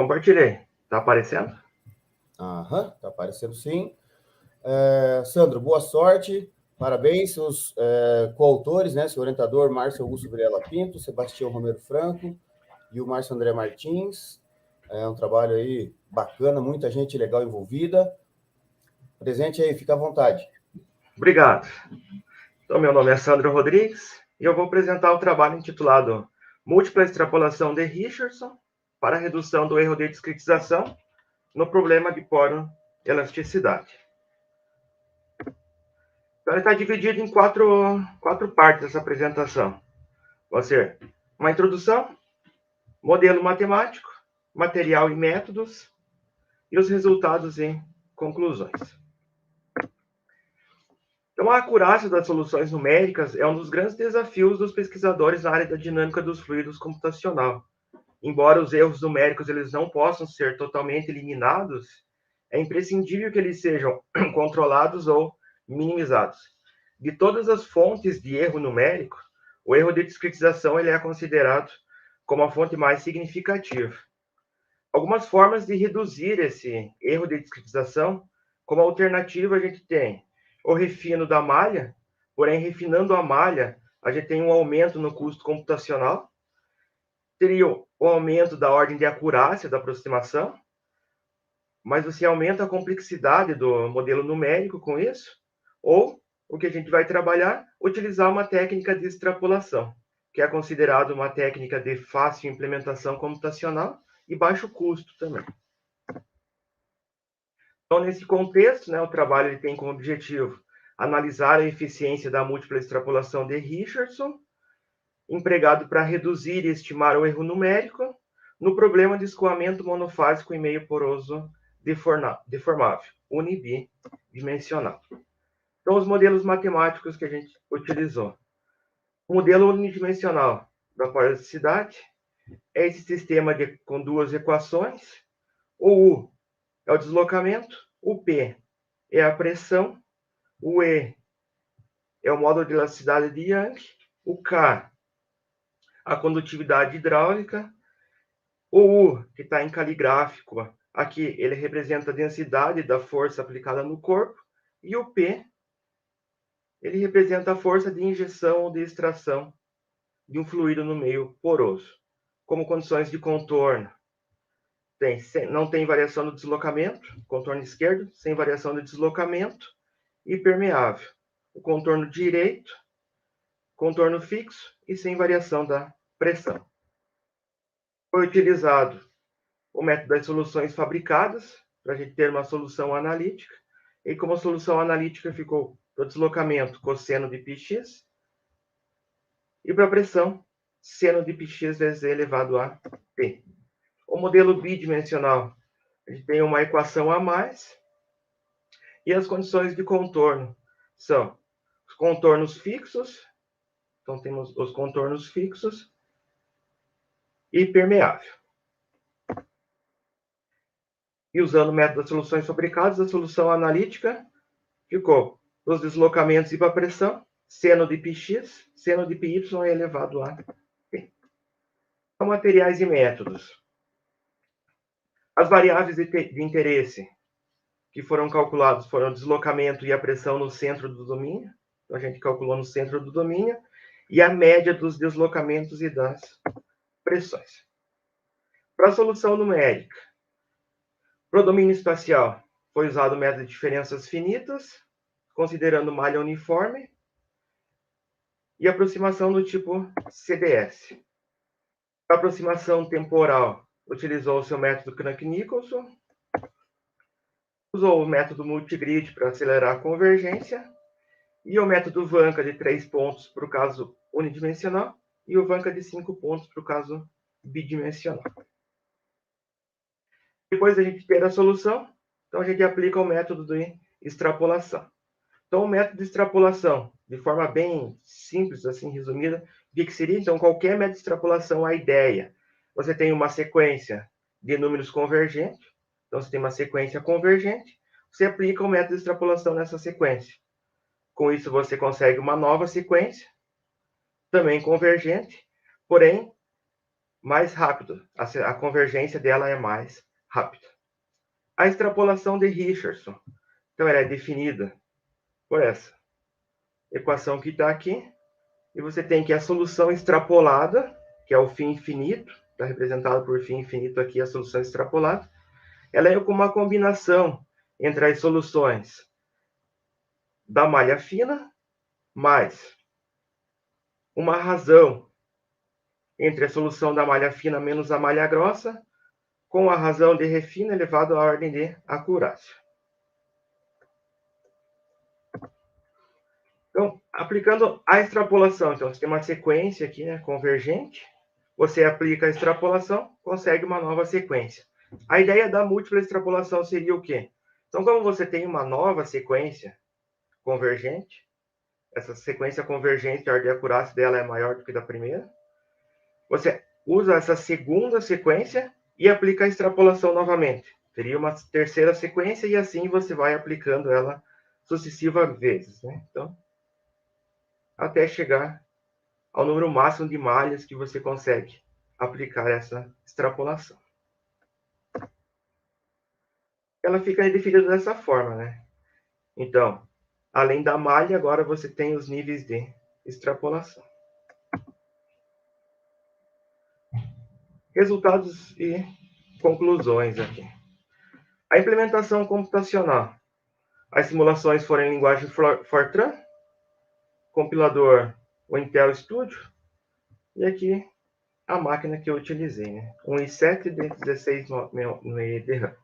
Compartilhei. Tá aparecendo? Aham, tá aparecendo sim. Sandro, boa sorte. Parabéns, seus coautores, né? Seu orientador, Márcio Augusto Vilela Pinto, Sebastião Romero Franco e o Márcio André Martins. É um trabalho aí bacana, muita gente legal envolvida. Presente aí, fica à vontade. Obrigado. Então, meu nome é Sandro Rodrigues e eu vou apresentar o trabalho intitulado Múltipla extrapolação de Richardson para a redução do erro de discretização no problema de poro-elasticidade. Então, ele está dividido em quatro partes essa apresentação. Vai ser uma introdução, modelo matemático, material e métodos, e os resultados e conclusões. Então, a acurácia das soluções numéricas é um dos grandes desafios dos pesquisadores na área da dinâmica dos fluidos computacional. Embora os erros numéricos eles não possam ser totalmente eliminados, é imprescindível que eles sejam controlados ou minimizados. De todas as fontes de erro numérico, o erro de discretização ele é considerado como a fonte mais significativa. Algumas formas de reduzir esse erro de discretização, como alternativa, a gente tem o refino da malha, porém, refinando a malha, a gente tem um aumento no custo computacional, teria o aumento da ordem de acurácia da aproximação, mas você aumenta a complexidade do modelo numérico com isso, ou o que a gente vai trabalhar, utilizar uma técnica de extrapolação, que é considerada uma técnica de fácil implementação computacional e baixo custo também. Então, nesse contexto, né, o trabalho ele tem como objetivo analisar a eficiência da múltipla extrapolação de Richardson, empregado para reduzir e estimar o erro numérico no problema de escoamento monofásico em meio poroso deformável, unibidimensional. Então, os modelos matemáticos que a gente utilizou. O modelo unidimensional da porosidade é esse sistema com duas equações. O U é o deslocamento, o P é a pressão, o E é o módulo de elasticidade de Young, o K, a condutividade hidráulica, o U, que está em caligráfico, aqui ele representa a densidade da força aplicada no corpo, e o P, ele representa a força de injeção ou de extração de um fluido no meio poroso. Como condições de contorno, não tem variação do deslocamento, contorno esquerdo, sem variação do deslocamento, e permeável. O contorno direito, contorno fixo e sem variação da pressão. Foi utilizado o método das soluções fabricadas, para a gente ter uma solução analítica, e como a solução analítica ficou para o deslocamento cosseno de πx, e para a pressão, seno de πx vezes e elevado a p. O modelo bidimensional, a gente tem uma equação a mais, e as condições de contorno são os contornos fixos, então temos os contornos fixos, e permeável. E usando o método das soluções fabricadas, a solução analítica ficou para os deslocamentos e para a pressão, seno de πx, seno de πy é elevado a p. Então, materiais e métodos. As variáveis de interesse que foram calculados foram o deslocamento e a pressão no centro do domínio. Então, a gente calculou no centro do domínio. E a média dos deslocamentos e das pressões. Para a solução numérica, para o domínio espacial, foi usado o método de diferenças finitas, considerando malha uniforme, e aproximação do tipo CDS. Para aproximação temporal, utilizou o seu método Crank-Nicolson, usou o método multigrid para acelerar a convergência, e o método Vanca de 3 pontos para o caso unidimensional, e o Vanca de 5 pontos para o caso bidimensional. Depois a gente ter a solução, então a gente aplica o método de extrapolação. Então, o método de extrapolação, de forma bem simples, assim, resumida, o que seria? Então, qualquer método de extrapolação, a ideia, você tem uma sequência de números convergentes, então você tem uma sequência convergente, você aplica o método de extrapolação nessa sequência. Com isso, você consegue uma nova sequência, também convergente, porém, mais rápido. A convergência dela é mais rápida. A extrapolação de Richardson. Então, ela é definida por essa equação que está aqui. E você tem que a solução extrapolada, que é o φ infinito, está representado por φ infinito aqui, a solução extrapolada, ela é como uma combinação entre as soluções da malha fina mais uma razão entre a solução da malha fina menos a malha grossa, com a razão de refino elevado à ordem de acurácia. Então, aplicando a extrapolação, então, você tem uma sequência aqui, né, convergente, você aplica a extrapolação, consegue uma nova sequência. A ideia da múltipla extrapolação seria o quê? Então, como você tem uma nova sequência convergente, essa sequência convergente, a ordem de acurácia dela é maior do que da primeira, você usa essa segunda sequência e aplica a extrapolação novamente. Teria uma terceira sequência e assim você vai aplicando ela sucessivas vezes, né? Então, até chegar ao número máximo de malhas que você consegue aplicar essa extrapolação. Ela fica definida dessa forma, né? Então, além da malha, agora você tem os níveis de extrapolação. Resultados e conclusões aqui. A implementação computacional. As simulações foram em linguagem Fortran, compilador o Intel Studio, e aqui a máquina que eu utilizei, né? Um i7 de 16 MB de RAM.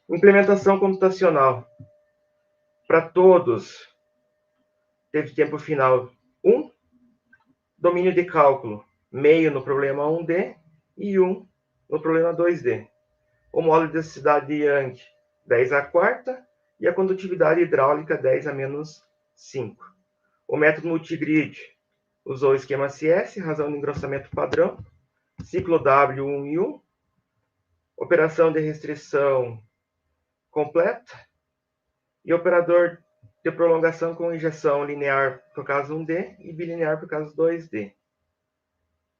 Implementação computacional. Para todos, teve tempo final 1, domínio de cálculo, meio no problema 1D e 1 no problema 2D. O módulo de densidade de Young, 10 a quarta, e a condutividade hidráulica, 10 a menos 5. O método multigrid usou o esquema CS, razão de engrossamento padrão, ciclo W1 e 1, operação de restrição completa e operador de prolongação com injeção linear para o caso 1D e bilinear para o caso 2D.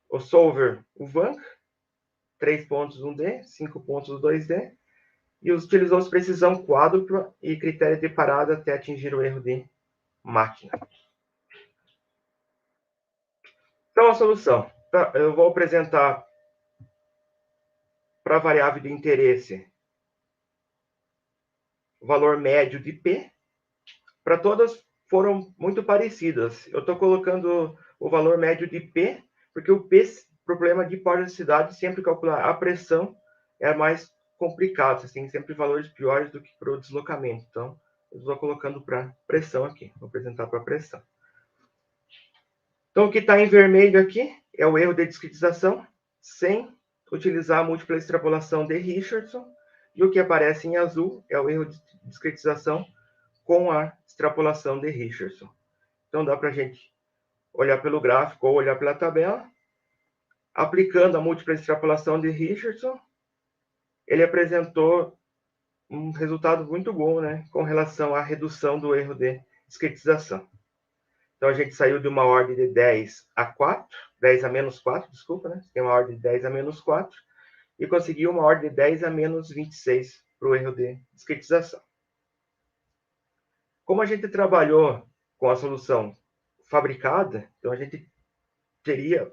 O solver, o VANC, 3 pontos 1D, 5 pontos 2D, e utilizou precisão quádrupla e critério de parada até atingir o erro de máquina. Então, a solução. Eu vou apresentar para a variável de interesse o valor médio de P. Para todas foram muito parecidas. Eu estou colocando o valor médio de P, porque o P, problema de periodicidade, sempre calcular a pressão é mais complicado. Você tem sempre valores piores do que para o deslocamento. Então, eu estou colocando para pressão aqui. Vou apresentar para pressão. Então, o que está em vermelho aqui é o erro de discretização, sem utilizar a múltipla extrapolação de Richardson. E o que aparece em azul é o erro de discretização com a extrapolação de Richardson. Então, dá para a gente olhar pelo gráfico ou olhar pela tabela. Aplicando a múltipla extrapolação de Richardson, ele apresentou um resultado muito bom, né, com relação à redução do erro de discretização. Então, a gente saiu de uma ordem de 10 a 4, 10 a menos 4, desculpa, né? Tem uma ordem de 10 a menos 4, e conseguiu uma ordem de 10 a menos 26 para o erro de discretização. Como a gente trabalhou com a solução fabricada, então a gente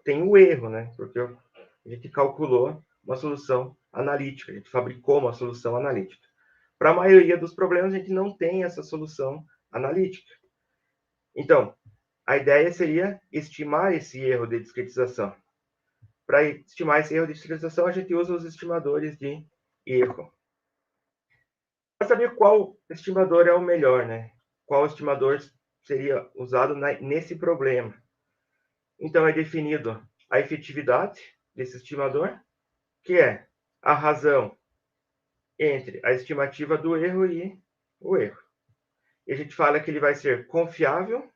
tem o erro, né? Porque a gente calculou uma solução analítica, a gente fabricou uma solução analítica. Para a maioria dos problemas, a gente não tem essa solução analítica. Então, a ideia seria estimar esse erro de discretização. Para estimar esse erro de discretização, a gente usa os estimadores de erro. Para saber qual estimador é o melhor, né? Qual estimador seria usado nesse problema. Então, é definido a efetividade desse estimador, que é a razão entre a estimativa do erro e o erro. E a gente fala que ele vai ser confiável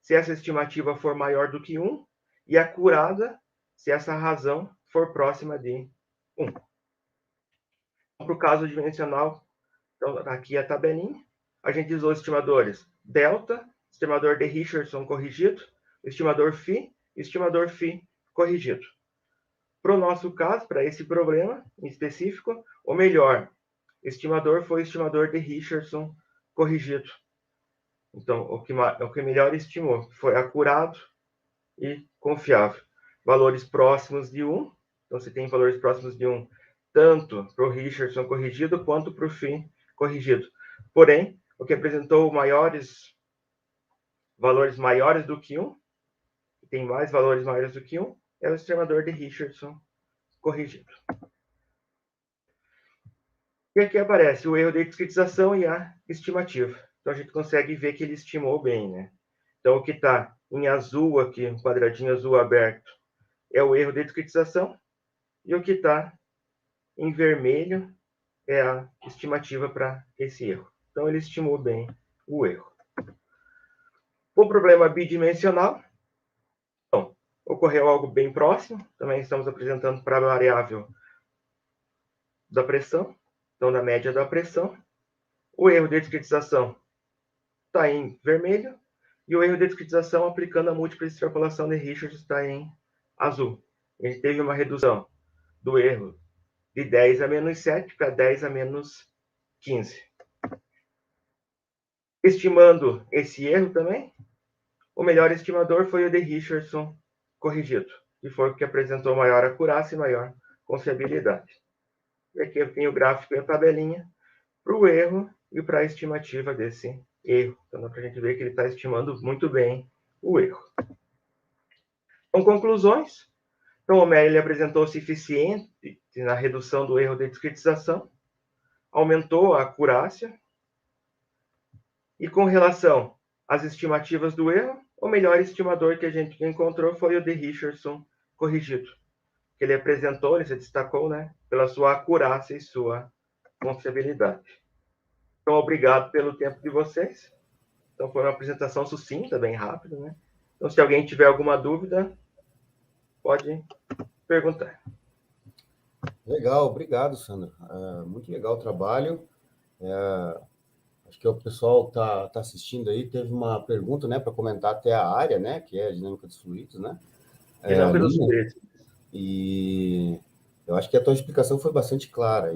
se essa estimativa for maior do que 1, e acurada se essa razão for próxima de 1. Para o caso dimensional, então, aqui a tabelinha, a gente usou os estimadores delta, estimador de Richardson corrigido, estimador φ e estimador φ corrigido. Para o nosso caso, para esse problema em específico, o melhor estimador foi o estimador de Richardson corrigido. Então, o que melhor estimou foi acurado e confiável. Valores próximos de 1. Então, você tem valores próximos de 1, tanto para o Richardson corrigido quanto para o Finn corrigido. Porém, o que apresentou valores maiores do que 1, tem mais valores maiores do que 1, é o estimador de Richardson corrigido. E aqui aparece o erro de discretização e a estimativa. Então, a gente consegue ver que ele estimou bem, né? Então, o que está em azul aqui, um quadradinho azul aberto, é o erro de discretização. E o que está em vermelho é a estimativa para esse erro. Então, ele estimou bem o erro. O problema bidimensional, então, ocorreu algo bem próximo. Também estamos apresentando para a variável da pressão, então da média da pressão. O erro de discretização está em vermelho e o erro de discretização aplicando a múltipla extrapolação de Richards está em azul. A gente teve uma redução do erro de 10 a menos 7 para 10 a menos 15. Estimando esse erro também, o melhor estimador foi o de Richardson corrigido, que foi o que apresentou maior acurácia e maior confiabilidade. E aqui eu tenho o gráfico e a tabelinha para o erro e para a estimativa desse erro. Então, dá para a gente ver que ele está estimando muito bem o erro. Então, conclusões. Então, o Merrill apresentou-se eficiente na redução do erro de discretização, aumentou a acurácia, e com relação às estimativas do erro, o melhor estimador que a gente encontrou foi o de Richardson corrigido, que ele apresentou, ele se destacou, né, pela sua acurácia e sua confiabilidade. Então, obrigado pelo tempo de vocês. Então, foi uma apresentação sucinta, bem rápida, né? Então, se alguém tiver alguma dúvida, pode perguntar. Legal, obrigado, Sandro. Muito legal o trabalho. Acho que o pessoal está assistindo aí, teve uma pergunta, né, para comentar até a área, né, que é a dinâmica dos fluidos, né? Dinâmica dos fluidos. E eu acho que a tua explicação foi bastante clara.